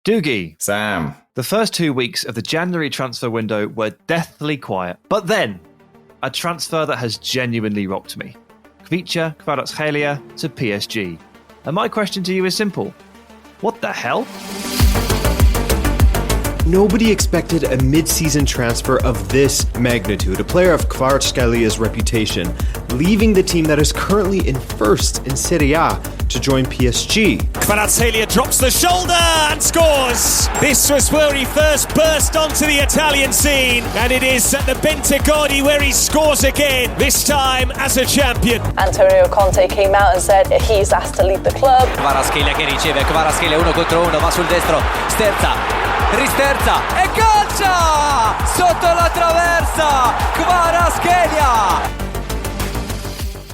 Doogie. Sam. The first 2 weeks of the January transfer window were deathly quiet. But then, a transfer that has genuinely rocked me. Khvicha Kvaratskhelia to PSG. And my question to you is simple. What the hell? Nobody expected a mid-season transfer of this magnitude. A player of Kvaratskhelia's reputation, leaving the team that is currently in first in Serie A to join PSG. Kvaratskhelia drops the shoulder and scores! This was where he first burst onto the Italian scene, and it is at the Bentegodi where he scores again, this time as a champion. Antonio Conte came out and said he's asked to leave the club. Kvaratskhelia che riceve, Kvaratskhelia 1 contro 1, va sul destro, risterza e calcia! Sotto la traversa, Kvaratskhelia!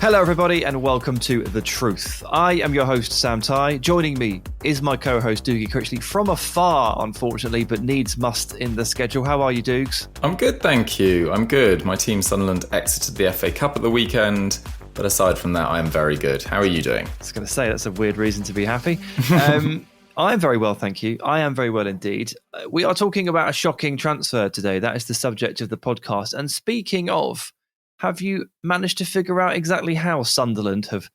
Hello everybody and welcome to The Truth. I am your host Sam Tighe. Joining me is my co-host Doogie Critchley from afar, unfortunately, but needs must in the schedule. How are you, Doogs? I'm good, thank you. I'm good. My team Sunderland exited the FA Cup at the weekend, but aside from that, I am very good. How are you doing? I was going to say, that's a weird reason to be happy. I am very well, thank you. I am very well indeed. We are talking about a shocking transfer today. That is the subject of the podcast. And speaking of, have you managed to figure out exactly how Sunderland have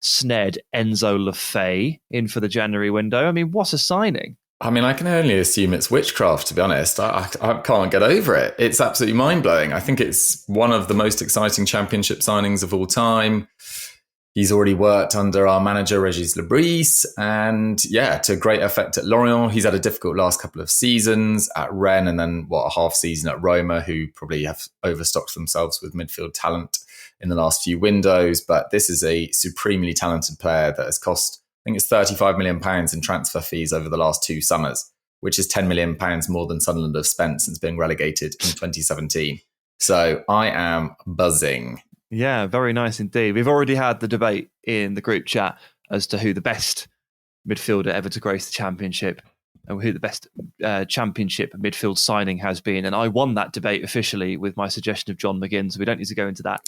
snared Enzo Lefebvre in for the January window? I mean, what a signing. I mean, I can only assume it's witchcraft, to be honest. I can't get over it. It's absolutely mind-blowing. I think it's one of the most exciting championship signings of all time. He's already worked under our manager, Régis Lebris, and to great effect at Lorient. He's had a difficult last couple of seasons at Rennes and then, a half season at Roma, who probably have overstocked themselves with midfield talent in the last few windows. But this is a supremely talented player that has cost, I think it's £35 million in transfer fees over the last 2 summers, which is £10 million more than Sunderland have spent since being relegated in 2017. So I am buzzing. Yeah, very nice indeed. We've already had the debate in the group chat as to who the best midfielder ever to grace the championship and who the best championship midfield signing has been. And I won that debate officially with my suggestion of John McGinn, so we don't need to go into that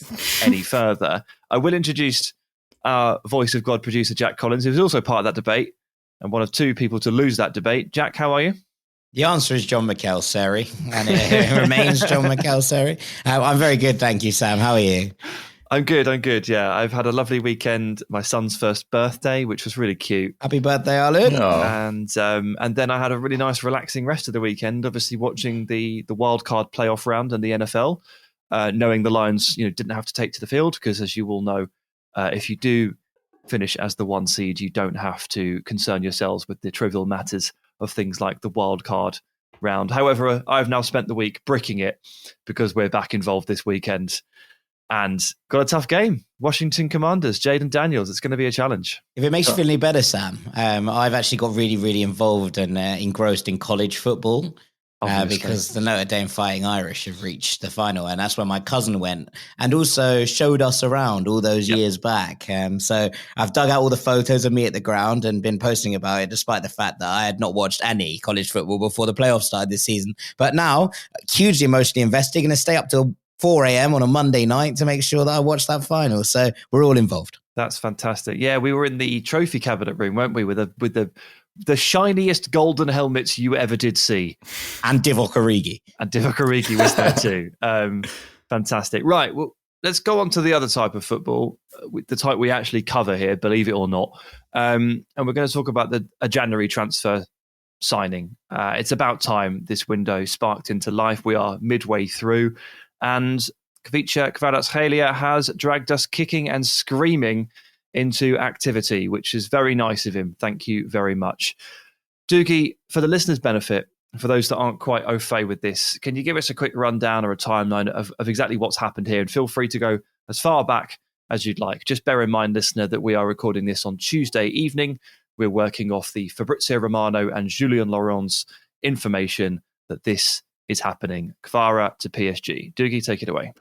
any further. I will introduce our voice of God producer, Jack Collins, who was also part of that debate and one of 2 people to lose that debate. Jack, how are you? The answer is John McElserry, and it remains John McElserry. I'm very good, thank you, Sam. How are you? I'm good, yeah. I've had a lovely weekend, my son's first birthday, which was really cute. Happy birthday, Arlen. Oh. And then I had a really nice, relaxing rest of the weekend, obviously watching the wildcard playoff round and the NFL, knowing the Lions didn't have to take to the field, because as you all know, if you do finish as the 1 seed, you don't have to concern yourselves with the trivial matters of things like the wild card round. However, I've now spent the week bricking it because we're back involved this weekend and got a tough game. Washington Commanders, Jayden Daniels. It's going to be a challenge. If it makes you feel any better, Sam, I've actually got really, really involved and engrossed in college football. Because the Notre Dame Fighting Irish have reached the final, and that's where my cousin went and also showed us around all those years back. So I've dug out all the photos of me at the ground and been posting about it, despite the fact that I had not watched any college football before the playoffs started this season. But now, hugely emotionally invested, going to stay up till 4 a.m. on a Monday night to make sure that I watch that final. So we're all involved. That's fantastic. Yeah, we were in the trophy cabinet room, weren't we, with the shiniest golden helmets you ever did see. And Divock Origi. And Divock Origi was there too. Fantastic. Right, well, let's go on to the other type of football, the type we actually cover here, believe it or not. And we're going to talk about a January transfer signing. It's about time this window sparked into life. We are midway through, and Khvicha Kvaratskhelia has dragged us kicking and screaming into activity, which is very nice of him. Thank you very much. Doogie, for the listeners' benefit, for those that aren't quite au fait with this, can you give us a quick rundown or a timeline of exactly what's happened here? And feel free to go as far back as you'd like. Just bear in mind, listener, that we are recording this on Tuesday evening. We're working off the Fabrizio Romano and Julien Laurent's information that this is happening. Kvara to PSG. Doogie, take it away.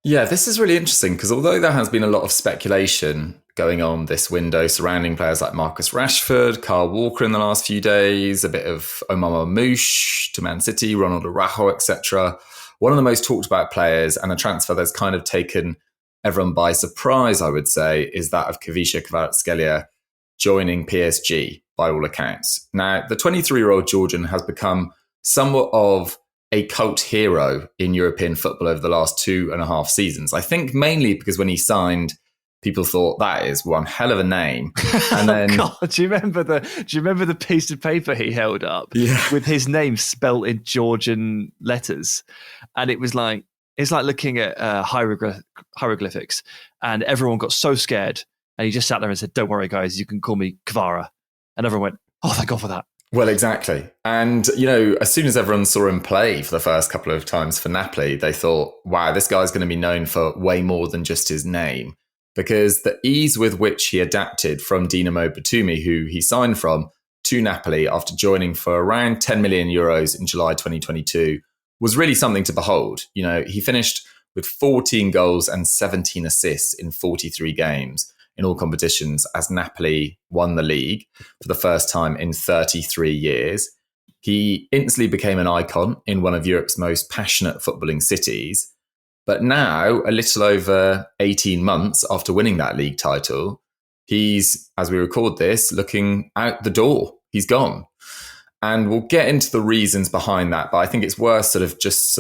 Yeah, this is really interesting because although there has been a lot of speculation going on this window surrounding players like Marcus Rashford, Kyle Walker in the last few days, a bit of Omar Mamouche to Man City, Ronald Araujo, etc. One of the most talked about players and a transfer that's kind of taken everyone by surprise, I would say, is that of Khvicha Kvaratskhelia joining PSG by all accounts. Now, the 23-year-old Georgian has become somewhat of a cult hero in European football over the last 2.5 seasons. I think mainly because when he signed, people thought that is one hell of a name. And then, God, do you remember the piece of paper he held up with his name spelt in Georgian letters? And it's like looking at hieroglyphics, and everyone got so scared. And he just sat there and said, "Don't worry, guys, you can call me Kvara." And everyone went, "Oh, thank God for that." Well, exactly. And, as soon as everyone saw him play for the first couple of times for Napoli, they thought, wow, this guy's going to be known for way more than just his name. Because the ease with which he adapted from Dinamo Batumi, who he signed from, to Napoli after joining for around 10 million euros in July 2022 was really something to behold. He finished with 14 goals and 17 assists in 43 games in all competitions as Napoli won the league for the first time in 33 years. He instantly became an icon in one of Europe's most passionate footballing cities. But now, a little over 18 months after winning that league title, he's, as we record this, looking out the door. He's gone. And we'll get into the reasons behind that, but I think it's worth sort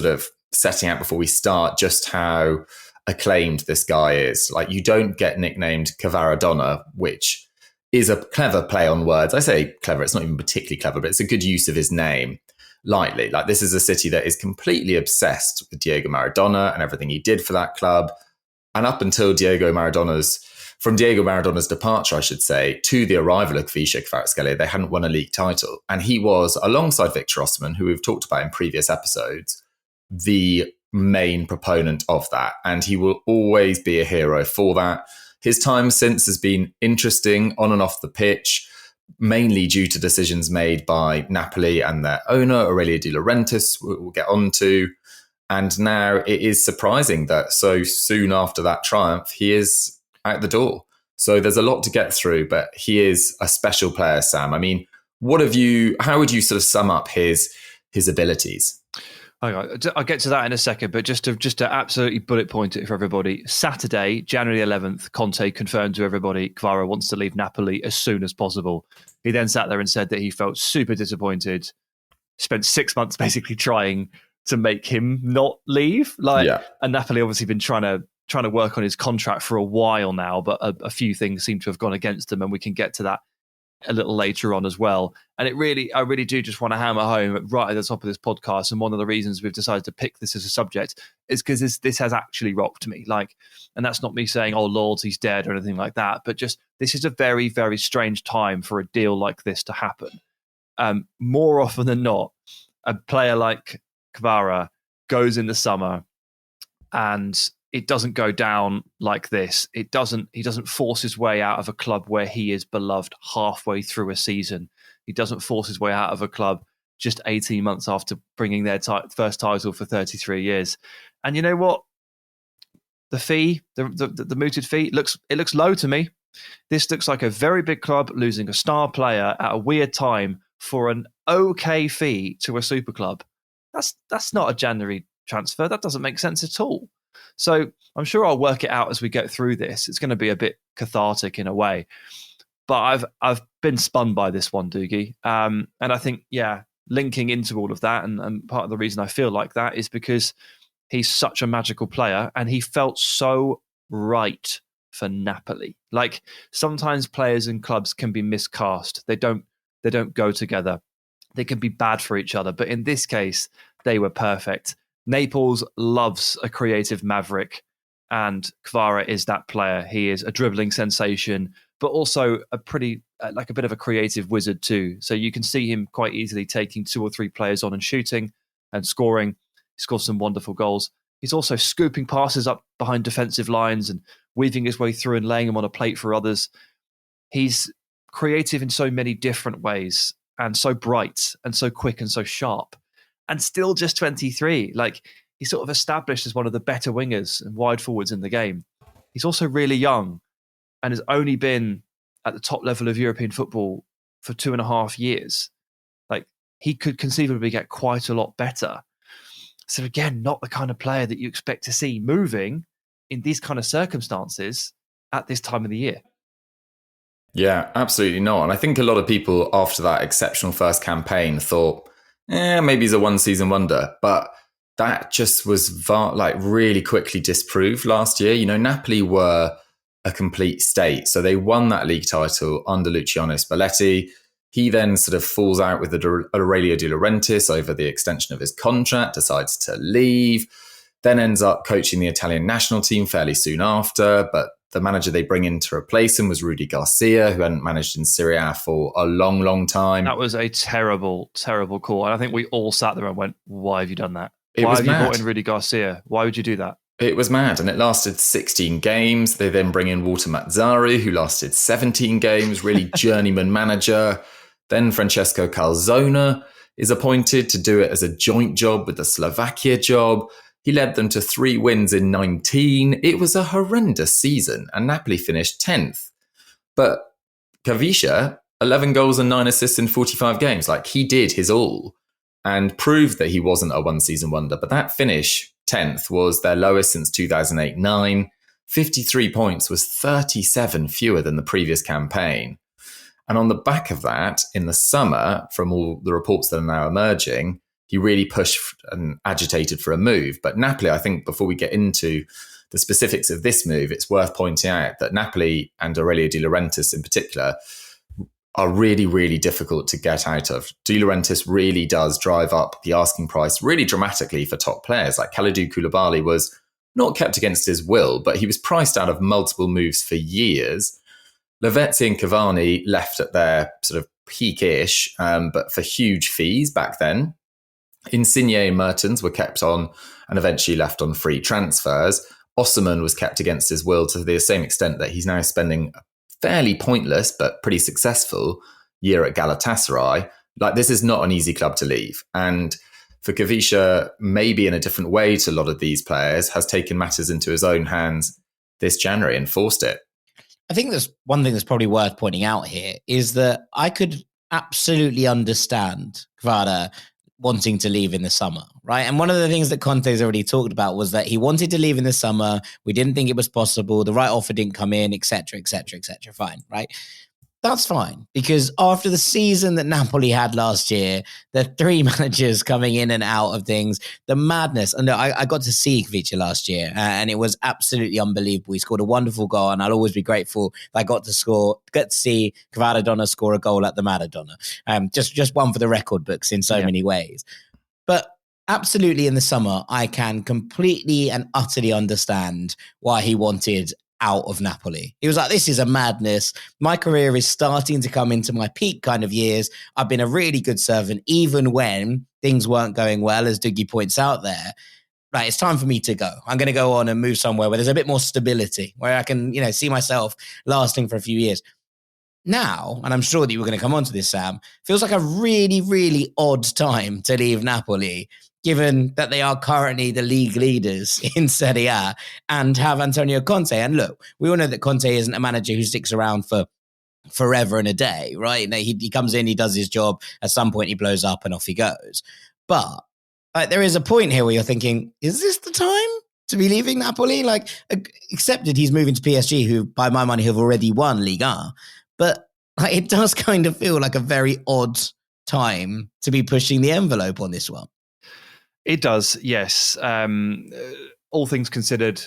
of setting out before we start just how acclaimed this guy is. Like, you don't get nicknamed Kvaradona, which is a clever play on words. I say clever, it's not even particularly clever, but it's a good use of his name lightly. Like, this is a city that is completely obsessed with Diego Maradona and everything he did for that club. And up until Diego Maradona's departure, I should say, to the arrival of Khvicha Kvaratskhelia, they hadn't won a league title. And he was, alongside Victor Osimhen, who we've talked about in previous episodes, the main proponent of that. And he will always be a hero for that. His time since has been interesting on and off the pitch, mainly due to decisions made by Napoli and their owner, Aurelio De Laurentiis, we'll get on to. And now it is surprising that so soon after that triumph, he is out the door. So there's a lot to get through, but he is a special player, Sam. I mean, how would you sort of sum up his abilities? I'll get to that in a second, but just to absolutely bullet point it for everybody. Saturday, January 11th, Conte confirmed to everybody Kvara wants to leave Napoli as soon as possible. He then sat there and said that he felt super disappointed, spent 6 months basically trying to make him not leave. And Napoli obviously been trying to work on his contract for a while now, but a few things seem to have gone against him, and we can get to that a little later on as well. And I really do just want to hammer home right at the top of this podcast. And one of the reasons we've decided to pick this as a subject is because this has actually rocked me. And that's not me saying, oh, loyalty's dead or anything like that, but just this is a very, very strange time for a deal like this to happen. More often than not, a player like Kvara goes in the summer and it doesn't go down like this. He doesn't force his way out of a club where he is beloved halfway through a season. He doesn't force his way out of a club just 18 months after bringing their first title for 33 years. And you know what? The fee, the mooted fee, looks low to me. This looks like a very big club losing a star player at a weird time for an okay fee to a super club. That's not a January transfer. That doesn't make sense at all. So I'm sure I'll work it out as we get through this. It's going to be a bit cathartic in a way. But I've been spun by this one, Doogie. And I think, linking into all of that, and part of the reason I feel like that is because he's such a magical player and he felt so right for Napoli. Like, sometimes players and clubs can be miscast. They don't go together. They can be bad for each other. But in this case, they were perfect. Naples loves a creative maverick, and Kvara is that player. He is a dribbling sensation, but also a pretty, like a bit of a creative wizard too. So you can see him quite easily taking 2 or 3 players on and shooting and scoring. He scores some wonderful goals. He's also scooping passes up behind defensive lines and weaving his way through and laying them on a plate for others. He's creative in so many different ways, and so bright and so quick and so sharp. And still just 23. Like, he's sort of established as one of the better wingers and wide forwards in the game. He's also really young and has only been at the top level of European football for 2.5 years. Like, he could conceivably get quite a lot better. So again, not the kind of player that you expect to see moving in these kind of circumstances at this time of the year. Yeah, absolutely not. And I think a lot of people after that exceptional first campaign thought, maybe he's a one-season wonder. But that just was really quickly disproved last year. You know, Napoli were a complete state. So they won that league title under Luciano Spalletti. He then sort of falls out with Aurelio De Laurentiis over the extension of his contract, decides to leave, then ends up coaching the Italian national team fairly soon after. But the manager they bring in to replace him was Rudy Garcia, who hadn't managed in Serie A for a long, long time. That was a terrible, terrible call. And I think we all sat there and went, why have you done that? Why have you brought in Rudy Garcia? Why would you do that? It was mad, and it lasted 16 games. They then bring in Walter Mazzarri, who lasted 17 games, really journeyman manager. Then Francesco Calzona is appointed to do it as a joint job with the Slovakia job. He led them to 3 wins in 19. It was a horrendous season, and Napoli finished 10th. But Khvicha, 11 goals and 9 assists in 45 games. Like, he did his all and proved that he wasn't a one-season wonder. But that finish, 10th, was their lowest since 2008-09. 53 points was 37 fewer than the previous campaign. And on the back of that, in the summer, from all the reports that are now emerging, he really pushed and agitated for a move. But Napoli, I think, before we get into the specifics of this move, it's worth pointing out that Napoli and Aurelio De Laurentiis in particular are really, really difficult to get out of. De Laurentiis really does drive up the asking price really dramatically for top players. Like Kalidou Koulibaly was not kept against his will, but he was priced out of multiple moves for years. Lavezzi and Cavani left at their sort of peak-ish, but for huge fees back then. Insigne and Mertens were kept on and eventually left on free transfers. Osimhen was kept against his will to the same extent that he's now spending a fairly pointless but pretty successful year at Galatasaray. Like, this is not an easy club to leave. And for Khvicha, maybe in a different way to a lot of these players, has taken matters into his own hands this January and forced it. I think there's one thing that's probably worth pointing out here is that I could absolutely understand Kvara wanting to leave in the summer, right? And one of the things that Conte's already talked about was that he wanted to leave in the summer. We didn't think it was possible. The right offer didn't come in, etc., etc., etc. Fine, right? That's fine, because after the season that Napoli had last year, the 3 managers coming in and out of things, the madness. And I got to see Khvicha last year, and it was absolutely unbelievable. He scored a wonderful goal, and I'll always be grateful that I got to see Kvaradona score a goal at the Maradona. Just one for the record books in so many ways. But absolutely, in the summer, I can completely and utterly understand why he wanted out of Napoli. He was like, this is a madness. My career is starting to come into my peak kind of years. I've been a really good servant, even when things weren't going well, as Dougie points out there. Right, it's time for me to go. I'm going to go on and move somewhere where there's a bit more stability, where I can, see myself lasting for a few years. Now, and I'm sure that you were going to come on to this, Sam, feels like a really, really odd time to leave Napoli, given that they are currently the league leaders in Serie A and have Antonio Conte. And look, we all know that Conte isn't a manager who sticks around for forever and a day, right? He comes in, he does his job, at some point he blows up and off he goes. But there is a point here where you're thinking, is this the time to be leaving Napoli? Like, accepted he's moving to PSG, who, by my money, have already won Liga. But it does kind of feel like a very odd time to be pushing the envelope on this one. It does, yes. All things considered,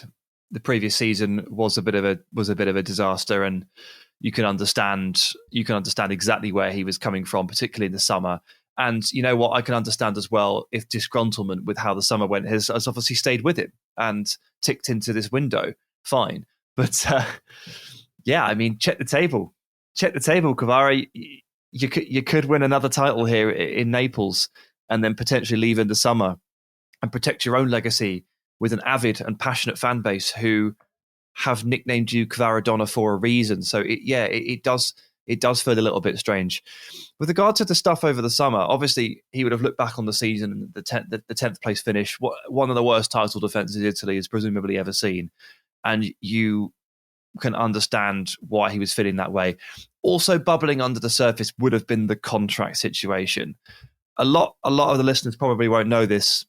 the previous season was a bit of a disaster, and you can understand exactly where he was coming from, particularly in the summer. And you know what, I can understand as well if disgruntlement with how the summer went has obviously stayed with him and ticked into this window. Fine, but check the table, Kvara. You could win another title here in Naples, and then potentially leave in the summer and protect your own legacy with an avid and passionate fan base who have nicknamed you Kvaradona for a reason. So it does feel a little bit strange. With regard to the stuff over the summer, obviously he would have looked back on the season and the 10th place finish, one of the worst title defences Italy has presumably ever seen. And you can understand why he was feeling that way. Also bubbling under the surface would have been the contract situation. A lot of the listeners probably won't know this,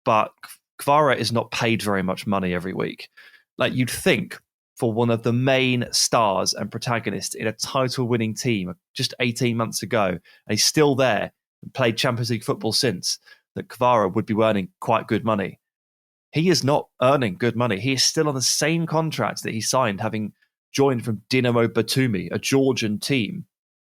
but Kvara is not paid very much money every week. Like, you'd think for one of the main stars and protagonists in a title-winning team just 18 months ago, and he's still there and played Champions League football since, that Kvara would be earning quite good money. He is not earning good money. He is still on the same contract that he signed, having joined from Dinamo Batumi, a Georgian team.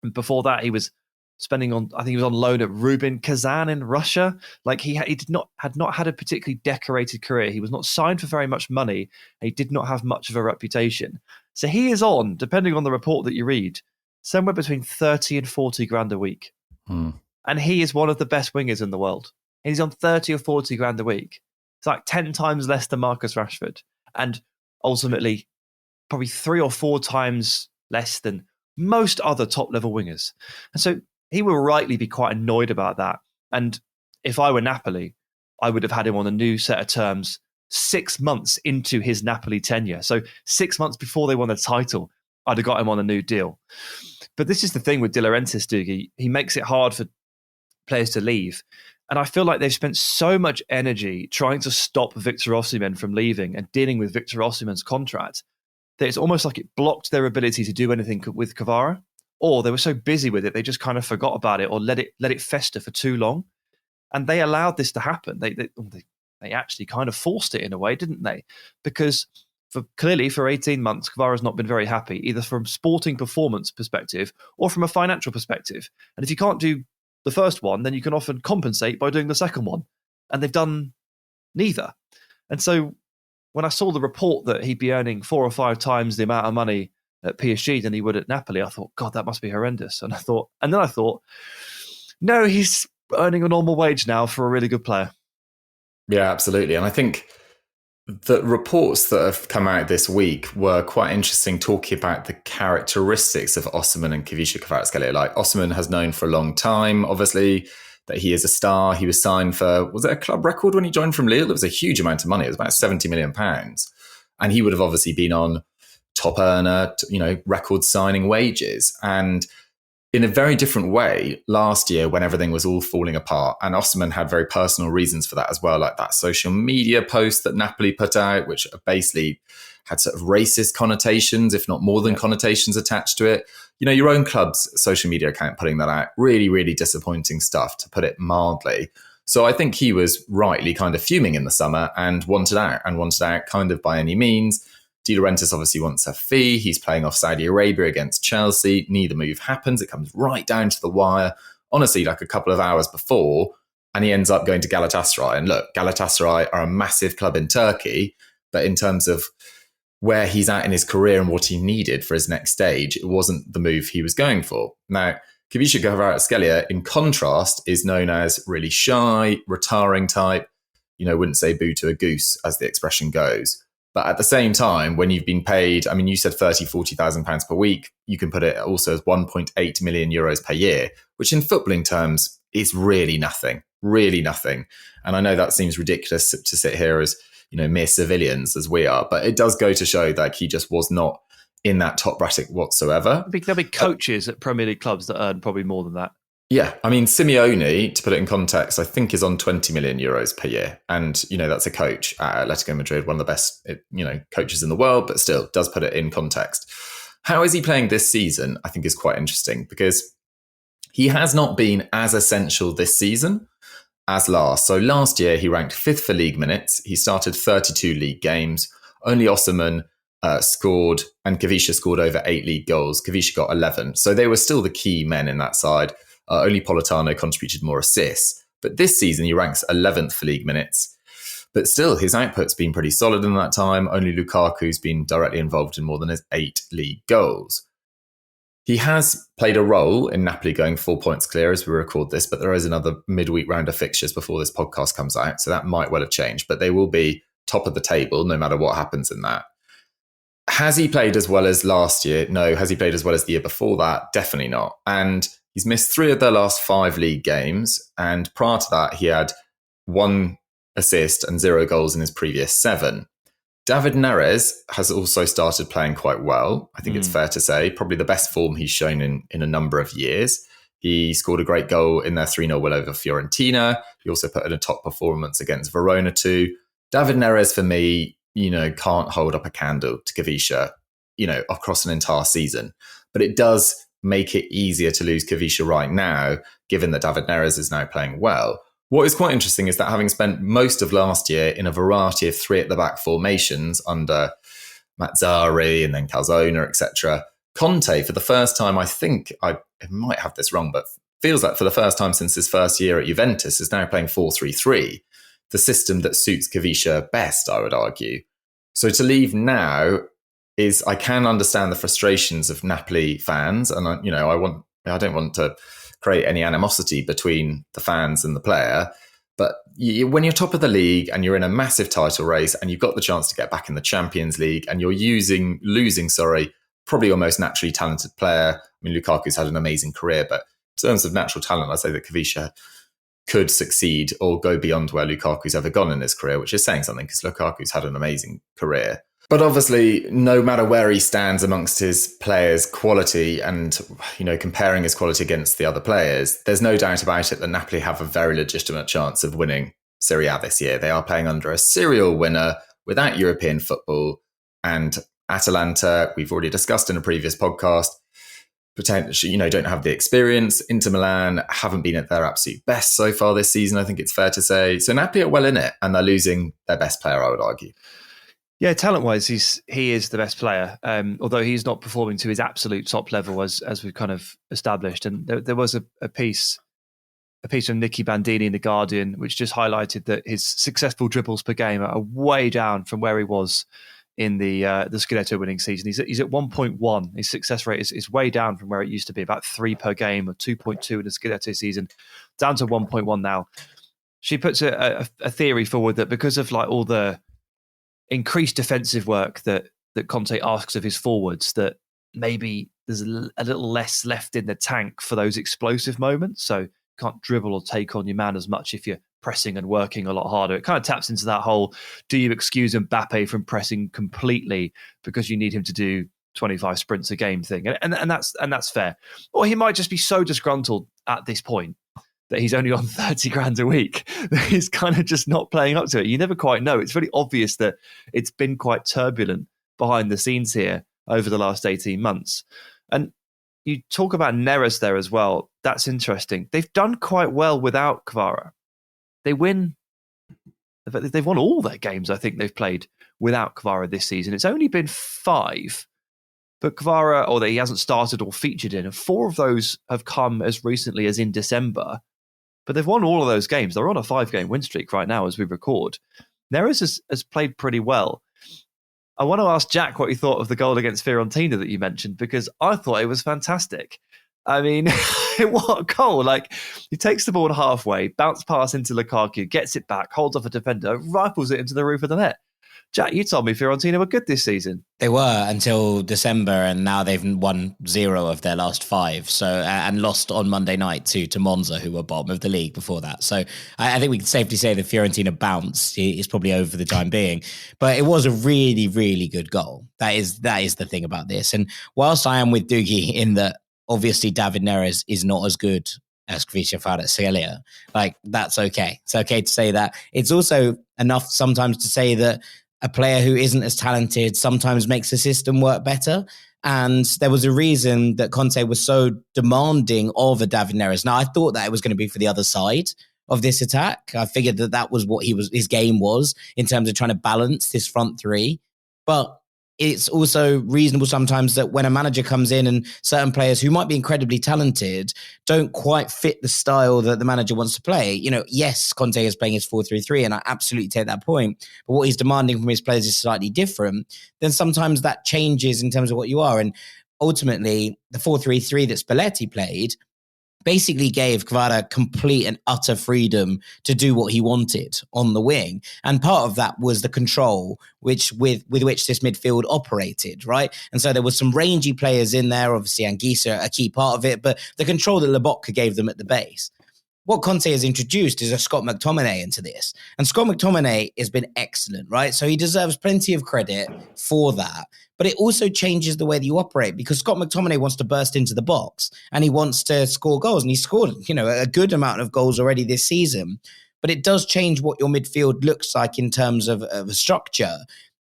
And before that, he was spending on, I think he was on loan at Rubin Kazan in Russia. Like he had not had a particularly decorated career. He was not signed for very much money. He did not have much of a reputation. So he is on, depending on the report that you read, somewhere between 30 and 40 grand a week. And he is one of the best wingers in the world. He's on 30 or 40 grand a week. It's like 10 times less than Marcus Rashford. And ultimately, probably 3 or 4 times less than most other top-level wingers. And so he will rightly be quite annoyed about that. And if I were Napoli, I would have had him on a new set of terms 6 months into his Napoli tenure. So 6 months before they won the title, I'd have got him on a new deal. But this is the thing with De Laurentiis, Doogie. He makes it hard for players to leave. And I feel like they've spent so much energy trying to stop Victor Osimhen from leaving and dealing with Victor Osimhen's contract that it's almost like it blocked their ability to do anything with Kvara, or they were so busy with it they just kind of forgot about it or let it fester for too long. And they allowed this to happen. They actually kind of forced it in a way, didn't they? Because clearly for 18 months, Kvara's not been very happy, either from sporting performance perspective or from a financial perspective. And if you can't do the first one, then you can often compensate by doing the second one. And they've done neither. And so when I saw the report that he'd be earning 4 or 5 times the amount of money at PSG than he would at Napoli, I thought, God, that must be horrendous. And then I thought, no, he's earning a normal wage now for a really good player. Yeah, absolutely. And I think the reports that have come out this week were quite interesting, talking about the characteristics of Osimhen and Khvicha Kvaratskhelia. Like Osimhen has known for a long time, obviously, that he is a star. He was signed for, was it a club record when he joined from Lille? It was a huge amount of money. It was about £70 million. And he would have obviously been on top earner, record signing wages. And in a very different way, last year when everything was all falling apart, and Osimhen had very personal reasons for that as well, like that social media post that Napoli put out, which basically had sort of racist connotations, if not more than connotations attached to it. Your own club's social media account putting that out, really, really disappointing stuff, to put it mildly. So I think he was rightly kind of fuming in the summer and wanted out kind of by any means. De Laurentiis obviously wants a fee. He's playing off Saudi Arabia against Chelsea. Neither move happens. It comes right down to the wire, honestly, like a couple of hours before, and he ends up going to Galatasaray. And look, Galatasaray are a massive club in Turkey, but in terms of where he's at in his career and what he needed for his next stage, it wasn't the move he was going for. Now, Khvicha Kvaratskhelia, in contrast, is known as really shy, retiring type, wouldn't say boo to a goose, as the expression goes. But at the same time, when you've been paid, I mean, you said 30, 40,000 pounds per week, you can put it also as 1.8 million euros per year, which in footballing terms is really nothing. And I know that seems ridiculous to sit here as, mere civilians as we are, but it does go to show that he just was not in that top bracket whatsoever. There'll be coaches at Premier League clubs that earn probably more than that. Yeah, I mean, Simeone, to put it in context, I think is on 20 million euros per year. And, that's a coach at Atletico Madrid, one of the best, coaches in the world, but still does put it in context. How is he playing this season, I think is quite interesting, because he has not been as essential this season as last. So last year, he ranked 5th for league minutes. He started 32 league games. Only Osimhen scored, and Khvicha scored over 8 league goals. Khvicha got 11. So they were still the key men in that side. Only Politano contributed more assists. But this season, he ranks 11th for league minutes. But still, his output's been pretty solid in that time. Only Lukaku's been directly involved in more than his 8 league goals. He has played a role in Napoli going 4 points clear as we record this, but there is another midweek round of fixtures before this podcast comes out, so that might well have changed. But they will be top of the table no matter what happens in that. Has he played as well as last year? No. Has he played as well as the year before that? Definitely not. And he's missed 3 of their last 5 league games. And prior to that, he had 1 assist and 0 goals in his previous 7. David Neres has also started playing quite well. I think it's fair to say, probably the best form he's shown in a number of years. He scored a great goal in their 3-0 win over Fiorentina. He also put in a top performance against Verona too. David Neres, for me, can't hold up a candle to Khvicha, across an entire season. But it does make it easier to lose Khvicha right now, given that David Neres is now playing well. What is quite interesting is that having spent most of last year in a variety of three at the back formations under Mazzarri and then Calzona, etc., Conte, for the first time, I might have this wrong, but feels like for the first time since his first year at Juventus, is now playing 4-3-3, the system that suits Khvicha best, I would argue. So to leave now I can understand the frustrations of Napoli fans, and I don't want to create any animosity between the fans and the player. But when you're top of the league and you're in a massive title race and you've got the chance to get back in the Champions League and you're losing, probably your most naturally talented player. I mean, Lukaku's had an amazing career, but in terms of natural talent, I'd say that Khvicha could succeed or go beyond where Lukaku's ever gone in his career, which is saying something because Lukaku's had an amazing career. But obviously, no matter where he stands amongst his players' quality and, comparing his quality against the other players, there's no doubt about it that Napoli have a very legitimate chance of winning Serie A this year. They are playing under a serial winner without European football, and Atalanta, we've already discussed in a previous podcast, potentially, don't have the experience. Inter Milan haven't been at their absolute best so far this season, I think it's fair to say. So Napoli are well in it, and they're losing their best player, I would argue. Yeah, talent-wise, he is the best player, although he's not performing to his absolute top level, as we've kind of established. And there was a piece from Nicky Bandini in The Guardian, which just highlighted that his successful dribbles per game are way down from where he was in the Scudetto winning season. He's at 1.1. His success rate is way down from where it used to be, about 3 per game, or 2.2 in the Scudetto season, down to 1.1 now. She puts a theory forward that because of all the increased defensive work that Conte asks of his forwards, that maybe there's a little less left in the tank for those explosive moments. So you can't dribble or take on your man as much if you're pressing and working a lot harder. It kind of taps into that whole, do you excuse Mbappe from pressing completely because you need him to do 25 sprints a game thing? And that's fair. Or he might just be so disgruntled at this point that he's only on 30 grand a week, that he's kind of just not playing up to it. You never quite know. It's really obvious that it's been quite turbulent behind the scenes here over the last 18 months. And you talk about Neres there as well. That's interesting. They've done quite well without Kvara. They've won all their games, I think, they've played without Kvara this season. It's only been 5, but Kvara, or that he hasn't started or featured in, and 4 of those have come as recently as in December. But they've won all of those games. They're on a 5-game win streak right now as we record. Neres has played pretty well. I want to ask Jack what he thought of the goal against Fiorentina that you mentioned, because I thought it was fantastic. I mean, what a goal. He takes the ball halfway, bounce pass into Lukaku, gets it back, holds off a defender, rifles it into the roof of the net. Jack, you told me Fiorentina were good this season. They were until December, and now they've won 0 of their last 5. So and lost on Monday night to Monza, who were bottom of the league before that. So I think we can safely say the Fiorentina bounce is probably over the time being. But it was a really, really good goal. That is the thing about this. And whilst I am with Doogie in that obviously David Neres is not as good as Khvicha Kvaratskhelia, that's okay. It's okay to say that. It's also enough sometimes to say that a player who isn't as talented sometimes makes the system work better. And there was a reason that Conte was so demanding of a David Neres. Now, I thought that it was going to be for the other side of this attack. I figured that was what his game was in terms of trying to balance this front three. But it's also reasonable sometimes that when a manager comes in and certain players who might be incredibly talented don't quite fit the style that the manager wants to play. Yes, Conte is playing his 4-3-3, and I absolutely take that point. But what he's demanding from his players is slightly different. Then sometimes that changes in terms of what you are. And ultimately, the 4-3-3 that Spalletti played basically gave Kvara complete and utter freedom to do what he wanted on the wing. And part of that was the control with which this midfield operated, right? And so there was some rangy players in there, obviously Anguissa, a key part of it, but the control that Lobotka gave them at the base. What Conte has introduced is a Scott McTominay into this. And Scott McTominay has been excellent, right? So he deserves plenty of credit for that. But it also changes the way that you operate, because Scott McTominay wants to burst into the box and he wants to score goals. And he's scored, a good amount of goals already this season. But it does change what your midfield looks like in terms of a structure.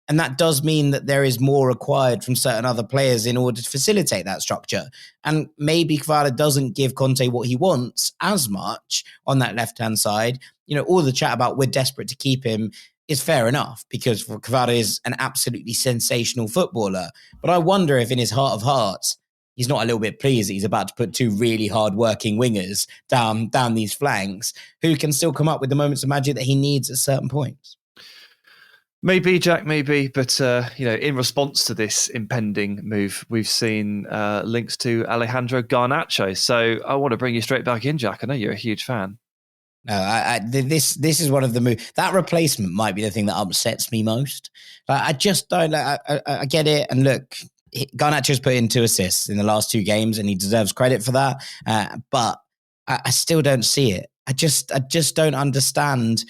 And that does mean that there is more required from certain other players in order to facilitate that structure. And maybe Kvara doesn't give Conte what he wants as much on that left-hand side. All the chat about we're desperate to keep him is fair enough, because Kvara is an absolutely sensational footballer. But I wonder if in his heart of hearts, he's not a little bit pleased that he's about to put two really hard-working wingers down these flanks who can still come up with the moments of magic that he needs at certain points. Maybe, Jack, maybe. But, in response to this impending move, we've seen links to Alejandro Garnacho. So I want to bring you straight back in, Jack. I know you're a huge fan. No, this is one of the moves. That replacement might be the thing that upsets me most. I just don't. I get it. And look, Garnacho's put in 2 assists in the last 2 games, and he deserves credit for that. But I still don't see it. I just don't understand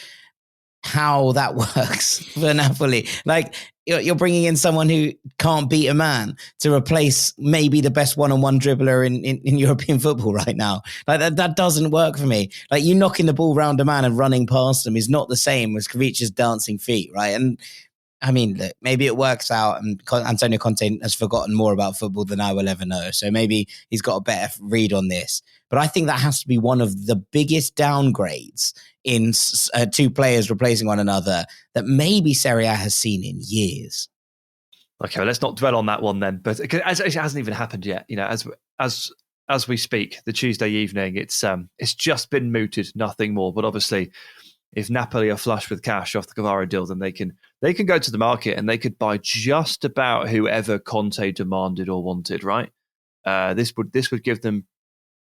how that works for Napoli. Like, you're bringing in someone who can't beat a man to replace maybe the best one-on-one dribbler in European football right now. Like, that doesn't work for me. Like, you knocking the ball round a man and running past him is not the same as Khvicha's dancing feet, right? And I mean, look, maybe it works out, and Antonio Conte has forgotten more about football than I will ever know. So maybe he's got a better read on this. But I think that has to be one of the biggest downgrades in 2 players replacing one another that maybe Serie A has seen in years. Okay, well, let's not dwell on that one then. But it hasn't even happened yet. As we speak, the Tuesday evening, it's just been mooted, nothing more. But obviously, if Napoli are flush with cash off the Kvara deal, then they can go to the market and they could buy just about whoever Conte demanded or wanted. Right? This would give them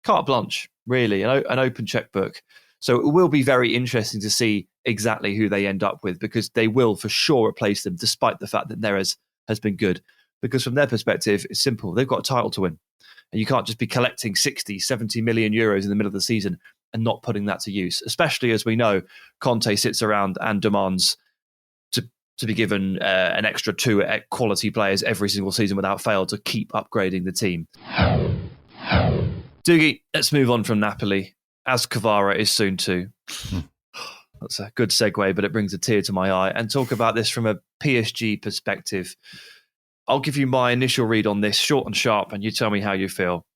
carte blanche, really, an open checkbook. So it will be very interesting to see exactly who they end up with, because they will for sure replace them, despite the fact that Neres has been good. Because from their perspective, it's simple. They've got a title to win. And you can't just be collecting 60, 70 million euros in the middle of the season and not putting that to use, especially as we know Conte sits around and demands to be given an extra 2 quality players every single season without fail to keep upgrading the team. Doogie, let's move on from Napoli, as Kvara is soon too. That's a good segue, but it brings a tear to my eye, and talk about this from a PSG perspective. I'll give you my initial read on this, short and sharp, and you tell me how you feel.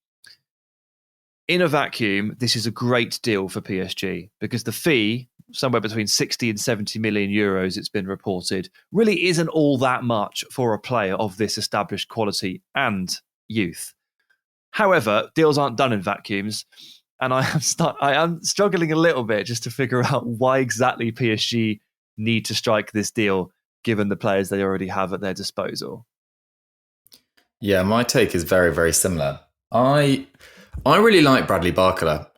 In a vacuum, this is a great deal for PSG, because the fee, somewhere between 60 and 70 million euros, it's been reported, really isn't all that much for a player of this established quality and youth. However, deals aren't done in vacuums, and I am struggling a little bit just to figure out why exactly PSG need to strike this deal, given the players they already have at their disposal. Yeah, my take is very, very similar. I really like Bradley Barcola.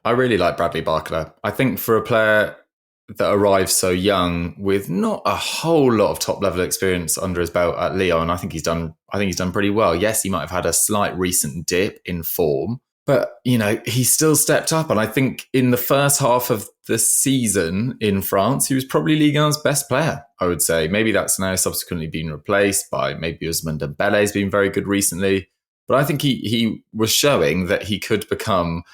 I think for a player that arrives so young with not a whole lot of top level experience under his belt at Lyon, I think he's done pretty well. Yes, he might have had a slight recent dip in form, but he's still stepped up. And I think in the first half of the season in France, he was probably Ligue 1's best player, I would say. Maybe that's now subsequently been replaced by maybe Ousmane Dembele has been very good recently. But I think he was showing that he could become,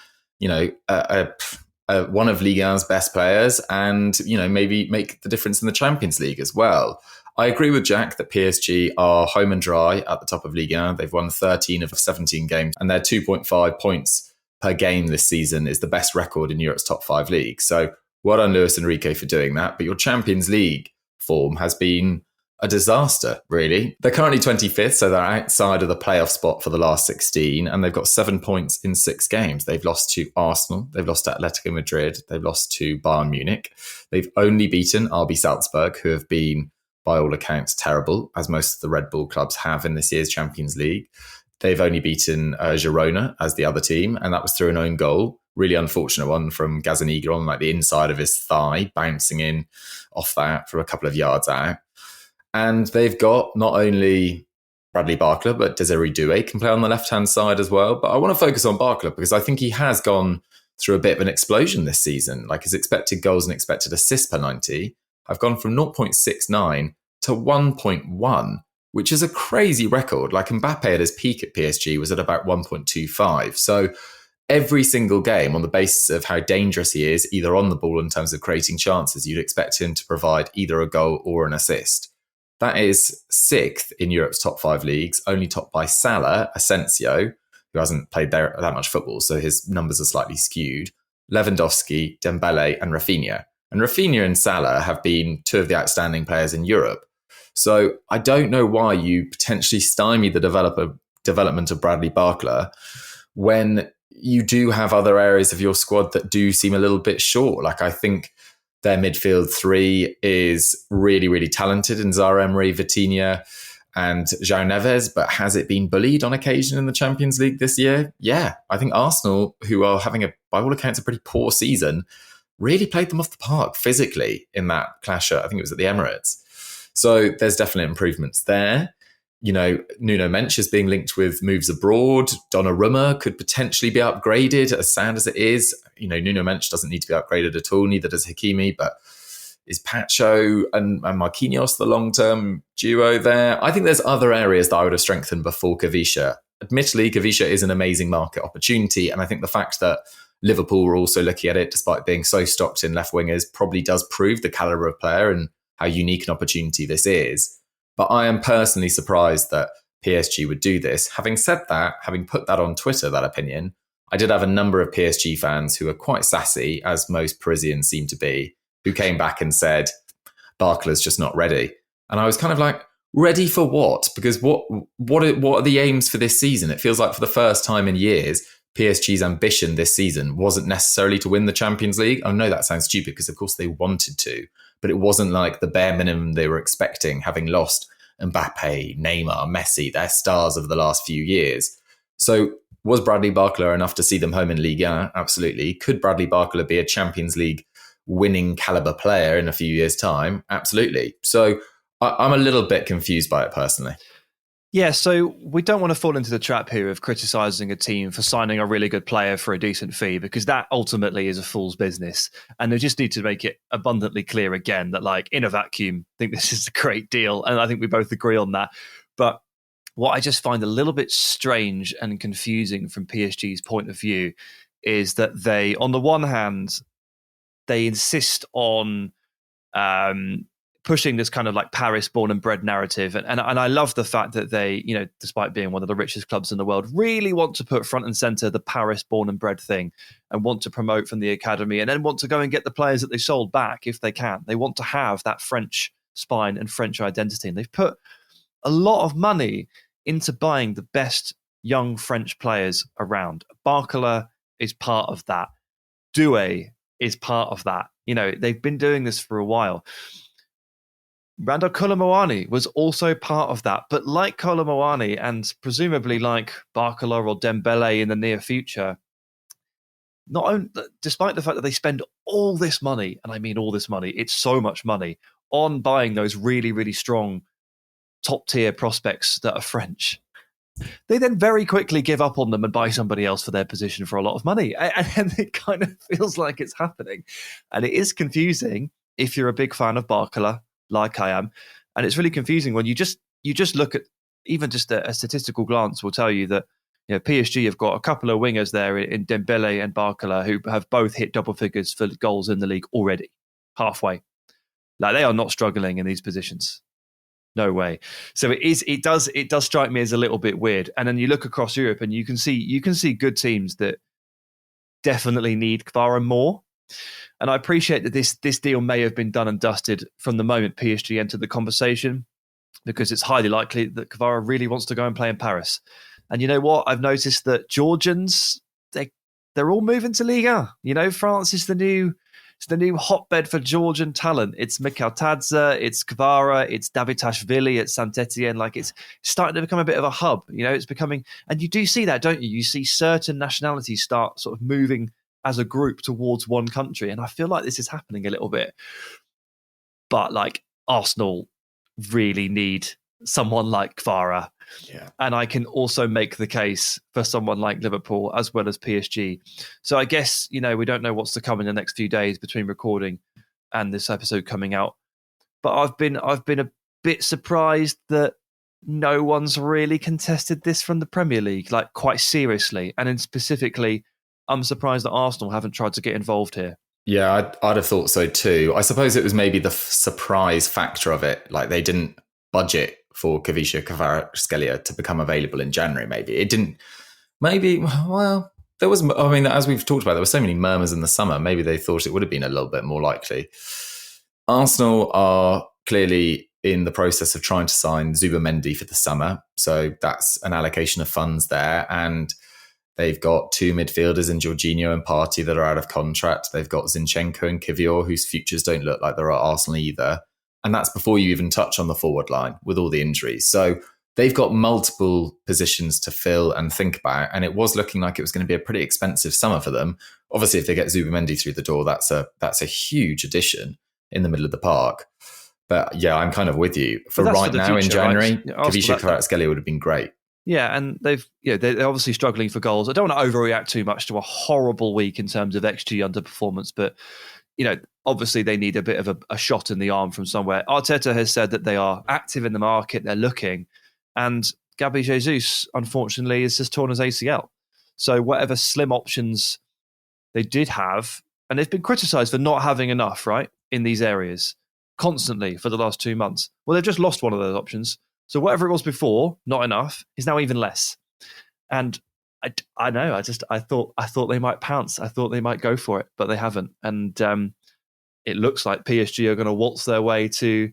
one of Ligue 1's best players, and maybe make the difference in the Champions League as well. I agree with Jack that PSG are home and dry at the top of Ligue 1. They've won 13 of 17 games, and their 2.5 points per game this season is the best record in Europe's top 5 leagues. So well done, Luis Enrique, for doing that. But your Champions League form has been a disaster, really. They're currently 25th, so they're outside of the playoff spot for the last 16, and they've got 7 points in 6 games. They've lost to Arsenal, they've lost to Atletico Madrid, they've lost to Bayern Munich. They've only beaten RB Salzburg, who have been, by all accounts, terrible, as most of the Red Bull clubs have in this year's Champions League. They've only beaten Girona as the other team, and that was through an own goal. Really unfortunate one from Gazzaniga on like the inside of his thigh, bouncing in off that from a couple of yards out. And they've got not only Bradley Barcola, but Desiree Doué can play on the left-hand side as well. But I want to focus on Barcola because I think he has gone through a bit of an explosion this season. Like his expected goals and expected assists per 90 have gone from 0.69 to 1.1, which is a crazy record. Like Mbappe at his peak at PSG was at about 1.25. So every single game, on the basis of how dangerous he is, either on the ball in terms of creating chances, you'd expect him to provide either a goal or an assist. That is 6th in Europe's top 5 leagues, only topped by Salah, Asensio, who hasn't played there that much football, so his numbers are slightly skewed, Lewandowski, Dembele, and Rafinha. And Rafinha and Salah have been 2 of the outstanding players in Europe. So I don't know why you potentially stymie the development of Bradley Barcola when you do have other areas of your squad that do seem a little bit short. Like, I think their midfield 3 is really, really talented in Zaire Emery, Vitinha, and João Neves, but has it been bullied on occasion in the Champions League this year? Yeah. I think Arsenal, who are having, by all accounts, a pretty poor season, really played them off the park physically in that clash. I think it was at the Emirates. So there's definitely improvements there. You know, Nuno Mensch is being linked with moves abroad. Donnarumma could potentially be upgraded, as sad as it is. You know, Nuno Mensch doesn't need to be upgraded at all, neither does Hakimi, but is Pacho and Marquinhos the long-term duo there? I think there's other areas that I would have strengthened before Khvicha. Admittedly, Khvicha is an amazing market opportunity, and I think the fact that Liverpool were also looking at it, despite being so stocked in left wingers, probably does prove the calibre of player and how unique an opportunity this is. But I am personally surprised that PSG would do this. Having said that, having put that on Twitter, that opinion, I did have a number of PSG fans who are quite sassy, as most Parisians seem to be, who came back and said, Barcola's just not ready. And I was kind of like, ready for what? Because what are the aims for this season? It feels like for the first time in years, PSG's ambition this season wasn't necessarily to win the Champions League. I know that sounds stupid because, of course, they wanted to, but it wasn't like the bare minimum they were expecting, having lost Mbappe, Neymar, Messi, their stars of the last few years. So was Bradley Barcola enough to see them home in Ligue 1? Absolutely. Could Bradley Barcola be a Champions League winning caliber player in a few years' time? Absolutely. So I'm a little bit confused by it personally. Yeah, so we don't want to fall into the trap here of criticising a team for signing a really good player for a decent fee, because that ultimately is a fool's business. And they just need to make it abundantly clear again that, like, in a vacuum, I think this is a great deal. And I think we both agree on that. But what I just find a little bit strange and confusing from PSG's point of view is that they, on the one hand, they insist on pushing this kind of like Paris born and bred narrative. And I love the fact that they, you know, despite being one of the richest clubs in the world, really want to put front and center the Paris born and bred thing and want to promote from the academy and then want to go and get the players that they sold back if they can. They want to have that French spine and French identity. And they've put a lot of money into buying the best young French players around. Barcola is part of that. Doué is part of that. You know, they've been doing this for a while. Randal Kolo Muani was also part of that. But like Kolo Muani and presumably like Barcola or Dembele in the near future, not only, despite the fact that they spend all this money, and I mean all this money, it's so much money, on buying those really, really strong top-tier prospects that are French, they then very quickly give up on them and buy somebody else for their position for a lot of money. And it kind of feels like it's happening. And it is confusing if you're a big fan of Barcola, like I am. And it's really confusing when you just look at, even just a statistical glance will tell you that, you know, PSG have got a couple of wingers there in Dembele and Barcola who have both hit double figures for goals in the league already, halfway. Like, they are not struggling in these positions. No way. So it does strike me as a little bit weird. And then you look across Europe and you can see good teams that definitely need Kvara more. And I appreciate that this deal may have been done and dusted from the moment PSG entered the conversation, because it's highly likely that Kvara really wants to go and play in Paris. And you know what? I've noticed that Georgians, they're all moving to Ligue 1. You know, France is the new hotbed for Georgian talent. It's Mikhail Tadze, it's Kvara, it's Davitashvili, it's Saint-Etienne. Like, it's starting to become a bit of a hub. You know, it's becoming, and you do see that, don't you? You see certain nationalities start sort of moving as a group towards one country. And I feel like this is happening a little bit. But like, Arsenal really need someone like Kvara. Yeah. And I can also make the case for someone like Liverpool as well as PSG. So I guess, you know, we don't know what's to come in the next few days between recording and this episode coming out. But I've been a bit surprised that no one's really contested this from the Premier League, like, quite seriously. And then specifically, I'm surprised that Arsenal haven't tried to get involved here. Yeah, I'd have thought so too. I suppose it was maybe the surprise factor of it. Like, they didn't budget for Khvicha Kvaratskhelia to become available in January. Maybe it didn't. Maybe there was. I mean, as we've talked about, there were so many murmurs in the summer. Maybe they thought it would have been a little bit more likely. Arsenal are clearly in the process of trying to sign Zubimendi for the summer, so that's an allocation of funds there, and they've got two midfielders in Jorginho and Partey that are out of contract. They've got Zinchenko and Kivior, whose futures don't look like they're at Arsenal either. And that's before you even touch on the forward line with all the injuries. So they've got multiple positions to fill and think about. And it was looking like it was going to be a pretty expensive summer for them. Obviously, if they get Zubimendi through the door, that's a huge addition in the middle of the park. But yeah, I'm kind of with you. For right now future, in January, right? Khvicha Kvaratskhelia would have been great. Yeah, and they're obviously struggling for goals. I don't want to overreact too much to a horrible week in terms of XG underperformance, but obviously they need a bit of a shot in the arm from somewhere. Arteta has said that they are active in the market, they're looking, and Gabi Jesus, unfortunately, has just torn his ACL. So whatever slim options they did have, and they've been criticised for not having enough, right, in these areas, constantly for the last 2 months. Well, they've just lost one of those options. So whatever it was before, not enough, is now even less. And I know, I thought they might pounce. I thought they might go for it, but they haven't. And it looks like PSG are going to waltz their way to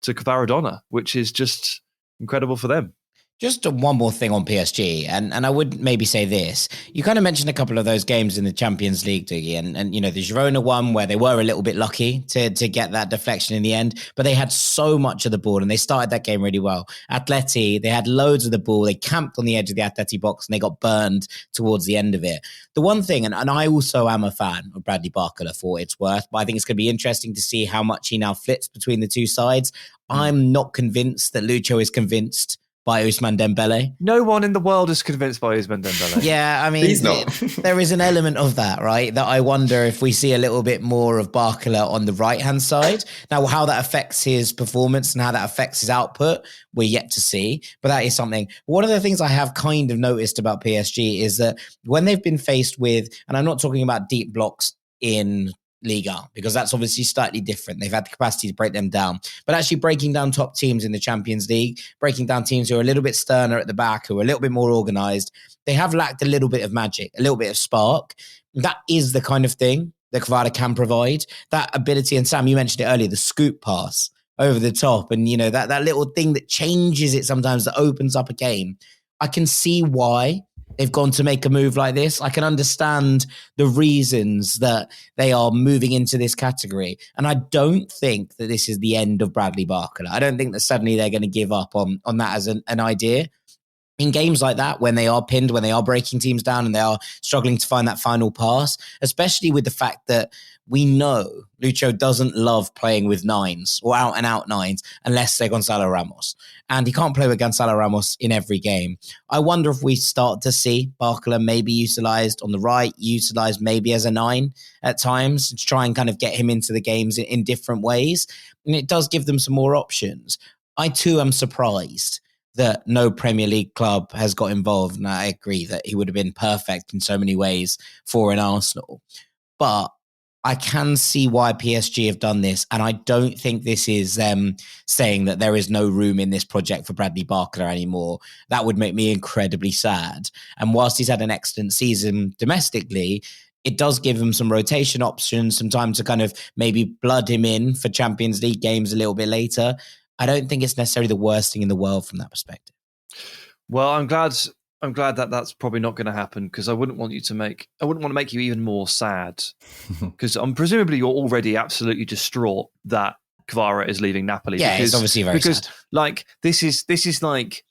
Kvaradona, which is just incredible for them. Just one more thing on PSG, and I would maybe say this. You kind of mentioned a couple of those games in the Champions League, Dougie, and the Girona one where they were a little bit lucky to get that deflection in the end, but they had so much of the ball and they started that game really well. Atleti, they had loads of the ball. They camped on the edge of the Atleti box and they got burned towards the end of it. The one thing, and I also am a fan of Bradley Barcola for what it's worth, but I think it's going to be interesting to see how much he now flits between the two sides. I'm not convinced that Lucho is convinced by Ousmane Dembele. No one in the world is convinced by Ousmane Dembele. Yeah, I mean, he's not. There is an element of that, right? That I wonder if we see a little bit more of Barcola on the right-hand side. Now, how that affects his performance and how that affects his output, we're yet to see. But that is something. One of the things I have kind of noticed about PSG is that when they've been faced with, and I'm not talking about deep blocks in Liga, because that's obviously slightly different. They've had the capacity to break them down, but actually breaking down top teams in the Champions League, breaking down teams who are a little bit sterner at the back, who are a little bit more organised, they have lacked a little bit of magic, a little bit of spark. That is the kind of thing that Kvara can provide. That ability, and Sam, you mentioned it earlier, the scoop pass over the top, and that little thing that changes it sometimes, that opens up a game. I can see why they've gone to make a move like this. I can understand the reasons that they are moving into this category. And I don't think that this is the end of Bradley Barcola. I don't think that suddenly they're going to give up on that as an idea. In games like that, when they are pinned, when they are breaking teams down and they are struggling to find that final pass, especially with the fact that we know Lucho doesn't love playing with nines or out-and-out nines unless they're Gonzalo Ramos. And he can't play with Gonzalo Ramos in every game. I wonder if we start to see Barcola maybe utilised on the right, utilised maybe as a 9 at times to try and kind of get him into the games in different ways. And it does give them some more options. I too am surprised that no Premier League club has got involved. And I agree that he would have been perfect in so many ways for an Arsenal. But I can see why PSG have done this. And I don't think this is them saying that there is no room in this project for Bradley Barcola anymore. That would make me incredibly sad. And whilst he's had an excellent season domestically, it does give him some rotation options, some time to kind of maybe blood him in for Champions League games a little bit later. I don't think it's necessarily the worst thing in the world from that perspective. Well, I'm glad that that's probably not going to happen, because I wouldn't want to make you even more sad, because presumably you're already absolutely distraught that Kvara is leaving Napoli. Yeah, it's obviously very sad. Like this is like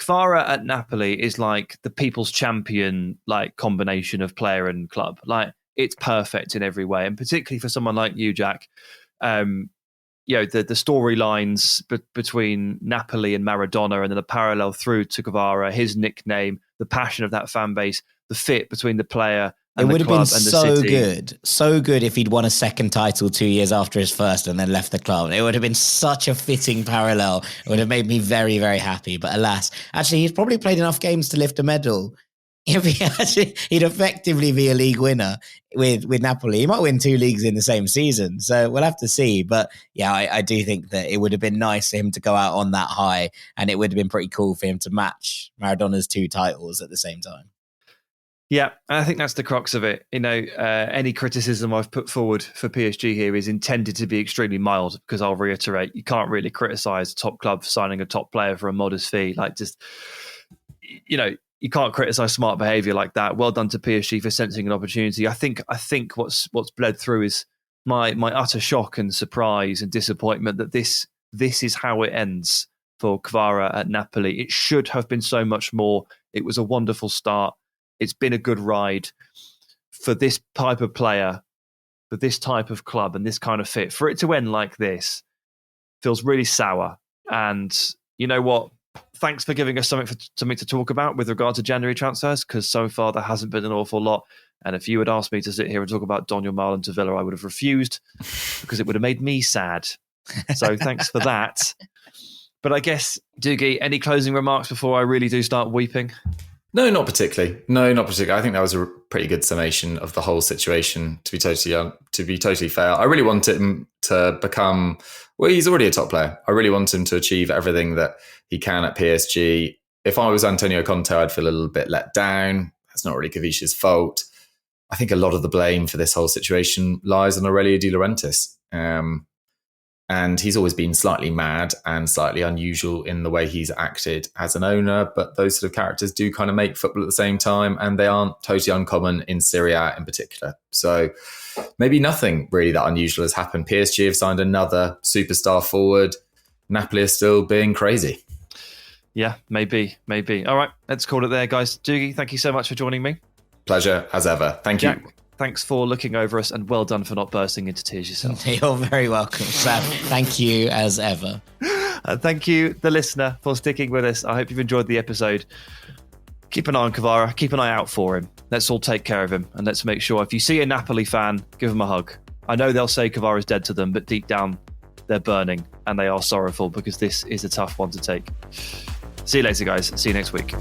Kvara at Napoli is like the people's champion, like combination of player and club. Like it's perfect in every way, and particularly for someone like you, Jack. The storylines between Napoli and Maradona, and then the parallel through to Kvara, his nickname, the passion of that fan base, the fit between the player and the club and the city. It would have been so good if he'd won a second title 2 years after his first and then left the club. It would have been such a fitting parallel. It would have made me very, very happy. But alas, actually, he's probably played enough games to lift a medal. He'd effectively be a league winner with Napoli. He might win 2 leagues in the same season, so we'll have to see. But yeah, I do think that it would have been nice for him to go out on that high, and it would have been pretty cool for him to match Maradona's 2 titles at the same time. Yeah, and I think that's the crux of it. Any criticism I've put forward for PSG here is intended to be extremely mild, because I'll reiterate, you can't really criticise a top club for signing a top player for a modest fee. You can't criticise smart behaviour like that. Well done to PSG for sensing an opportunity. I think what's bled through is my utter shock and surprise and disappointment that this is how it ends for Kvara at Napoli. It should have been so much more. It was a wonderful start. It's been a good ride for this type of player, for this type of club and this kind of fit. For it to end like this feels really sour. And you know what? Thanks for giving us something to talk about with regard to January transfers, because so far there hasn't been an awful lot. And if you had asked me to sit here and talk about Daniel Marlon to Villa, I would have refused, because it would have made me sad. So thanks for that. But I guess, Doogie, any closing remarks before I really do start weeping? No, not particularly. I think that was a pretty good summation of the whole situation, to be totally fair. I really want him to become, well, he's already a top player. I really want him to achieve everything that he can at PSG. If I was Antonio Conte, I'd feel a little bit let down. That's not really Khvicha's fault. I think a lot of the blame for this whole situation lies on Aurelio De Laurentiis. And he's always been slightly mad and slightly unusual in the way he's acted as an owner. But those sort of characters do kind of make football at the same time, and they aren't totally uncommon in Serie A in particular. So maybe nothing really that unusual has happened. PSG have signed another superstar forward. Napoli are still being crazy. Yeah, maybe. All right, let's call it there, guys. Doogie, thank you so much for joining me. Pleasure, as ever. Thank you. Jack, thanks for looking over us, and well done for not bursting into tears yourself. You're very welcome, Sam. Thank you as ever. Thank you, the listener, for sticking with us. I hope you've enjoyed the episode. Keep an eye on Kvara. Keep an eye out for him. Let's all take care of him, and let's make sure if you see a Napoli fan, give him a hug. I know they'll say Kvara's dead to them, but deep down, they're burning, and they are sorrowful, because this is a tough one to take. See you later, guys. See you next week.